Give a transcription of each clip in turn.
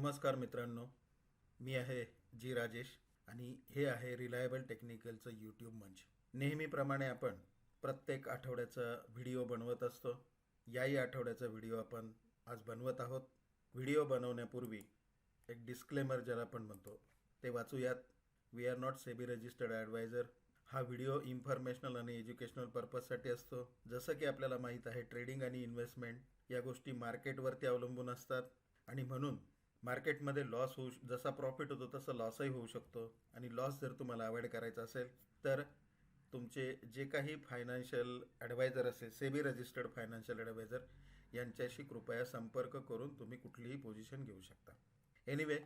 नमस्कार मित्रांनो, मी आहे जी राजेश आणि हे आहे रिलायबल टेक्निकलचं यूट्यूब मंच. नेहमीप्रमाणे आपण प्रत्येक आठवड्याचा व्हिडिओ बनवत असतो. याही आठवड्याचा व्हिडिओ आपण आज बनवत आहोत. व्हिडिओ बनवण्यापूर्वी एक डिस्क्लेमर ज्याला आपण म्हणतो ते वाचूयात. We are not SEBI registered adviser. हा व्हिडिओ इन्फॉर्मेशनल आणि एज्युकेशनल पर्पजसाठी असतो. जसं की आपल्याला माहीत आहे, ट्रेडिंग आणि इन्व्हेस्टमेंट या गोष्टी मार्केटवरती अवलंबून असतात आणि म्हणून मार्केटमध्ये लॉस होऊ, जसा प्रॉफिट होतो तसं लॉसही होऊ शकतो. आणि लॉस जर तुम्हाला अवॉइड करायचा असेल तर तुमचे जे काही फायनान्शियल ॲडवायझर असेल, सेबी रजिस्टर्ड फायनान्शियल ॲडवायझर, यांच्याशी कृपया संपर्क करून तुम्ही कुठलीही पोझिशन घेऊ शकता. एनिवे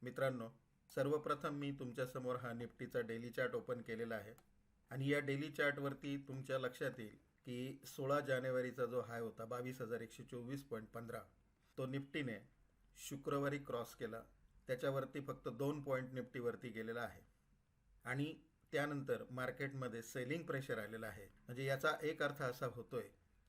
मित्रांनो, सर्वप्रथम मी तुमच्यासमोर हा निफ्टीचा डेली चार्ट ओपन केलेला आहे आणि या डेली चार्टवरती तुमच्या लक्षात येईल की 16 जानेवारीचा जो हाय होता 22,124.15, तो निफ्टीने शुक्रवारी क्रॉस केला. त्याच्यावरती फक्त 2 पॉईंट निफ्टीवरती गेलेला आहे आणि त्यानंतर मार्केटमध्ये सेलिंग प्रेशर आलेला आहे. म्हणजे याचा एक अर्थ असा होतोय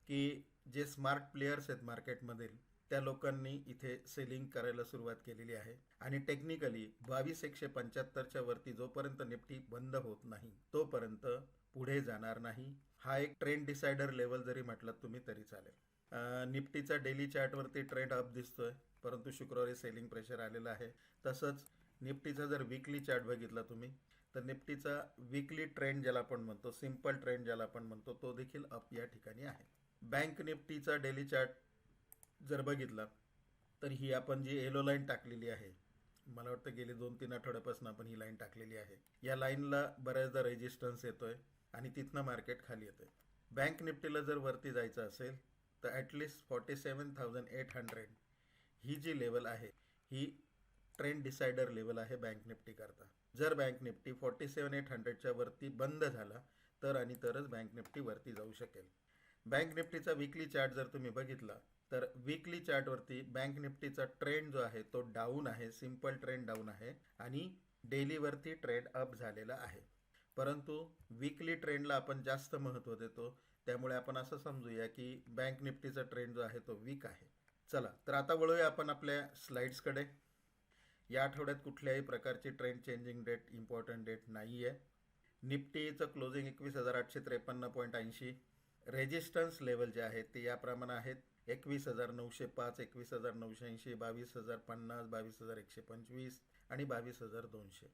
की जे स्मार्ट प्लेयर्स आहेत मार्केटमधील, त्या लोकांनी इथे सेलिंग करायला सुरुवात केलेली आहे आणि टेक्निकली 22,175च्या वरती जोपर्यंत निफ्टी बंद होत नाही तोपर्यंत पुढे जाणार नाही. हा एक ट्रेंड डिसायडर लेवल जरी म्हटलं तुम्ही तरी चालेल. निफ्टीचा डेली चार्टवरती ट्रेंड अप दिसतोय, परंतु शुक्रवारी सेलिंग प्रेशर आलेला आहे. तसंच निफ्टीचा जर वीकली चार्ट बघितला तुम्ही तर निफ्टीचा वीकली ट्रेंड ज्याला आपण म्हणतो, सिंपल ट्रेंड ज्याला आपण म्हणतो, तो देखील अप या ठिकाणी आहे. बँक निफ्टीचा डेली चार्ट जर बघितला तर ही आपण जी येलो लाईन टाकलेली आहे, मला वाटतं गेली 2-3 आठवड्यापासून आपण ही लाईन टाकलेली आहे. या लाईनला बऱ्याचदा रेजिस्टन्स येतोय आणि तिथनं मार्केट खाली येतोय. बँक निफ्टीला जर वरती जायचं असेल तर ॲटलिस्ट 47,800 ही जी लेवल आहे ही ट्रेंड डिसायडर लेवल आहे बँक निफ्टी करता. जर बँक निफ्टी 47,800च्या वरती बंद झाला तर आणि तरच बँक निफ्टी वरती जाऊ शकेल. बँक निफ्टीचा वीकली चार्ट जर तुम्ही बघितला तर वीकली चार्टवरती बँक निफ्टीचा ट्रेंड जो आहे तो डाऊन आहे, सिंपल ट्रेंड डाऊन आहे आणि डेलीवरती ट्रेंड अप झालेला आहे. परंतु वीकली ट्रेंडला आपण जास्त महत्त्व देतो, त्यामुळे आपण असं समजूया की बँक निफ्टीचा ट्रेंड जो आहे तो वीक आहे. चला तर आता वळूया आपण आपल्या स्लाइड्सकडे. या आठवड्यात कुठल्याही प्रकारची trend changing date, important date नाही आहे. निफ्टीचं क्लोजिंग 21,853.80. रेजिस्टन्स लेवल जे आहेत ते याप्रमाणे आहेत: 21,905, 21,980, 22,050, 22,125 आणि 22,200.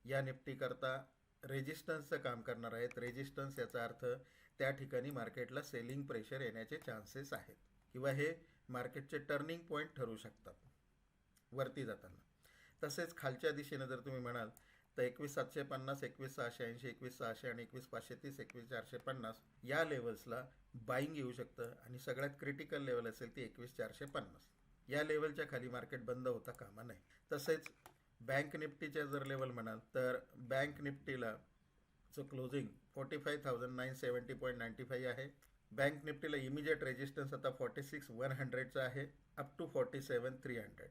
या निफ्टीकरता रेजिस्टन्सचं काम करणार आहेत. रेजिस्टन्स याचा अर्थ त्या ठिकाणी मार्केटला सेलिंग प्रेशर येण्याचे चान्सेस आहेत किंवा हे मार्केटचे टर्निंग पॉईंट ठरू शकतात वरती जाताना. तसेच खालच्या दिशेने जर तुम्ही म्हणाल तर 21,750, 21,680, 21,600 आणि 21,530, 21,450 या लेवल्सला बाईंग येऊ शकतं आणि सगळ्यात क्रिटिकल लेवल असेल ती 21,450. या लेवलच्या खाली मार्केट बंद होता कामा नये. तसेच बँक निफ्टीच्या जर लेवल म्हणाल तर बँक निफ्टीला चं क्लोजिंग 45,970.95 आहे. बँक निफ्टीला इमिजिएट रेजिस्टन्स आता 46,100चा आहे अप टू 47,300.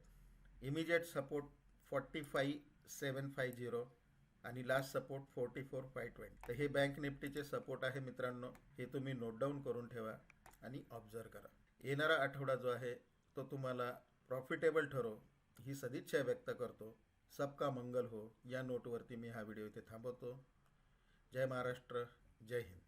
इमिजिएट सपोर्ट 45,750 आणि लास्ट सपोर्ट 44,520. तर हे बँक निफ्टीचे सपोर्ट आहे मित्रांनो. हे तुम्ही नोट डाऊन करून ठेवा आणि ऑब्झर्व करा. येणारा आठवडा जो आहे तो तुम्हाला प्रॉफिटेबल ठरो ही सदिच्छा व्यक्त करतो. सबका मंगल हो या नोटवरती मी हा व्हिडिओ इथे थांबवतो. जय महाराष्ट्र, जय हिंद.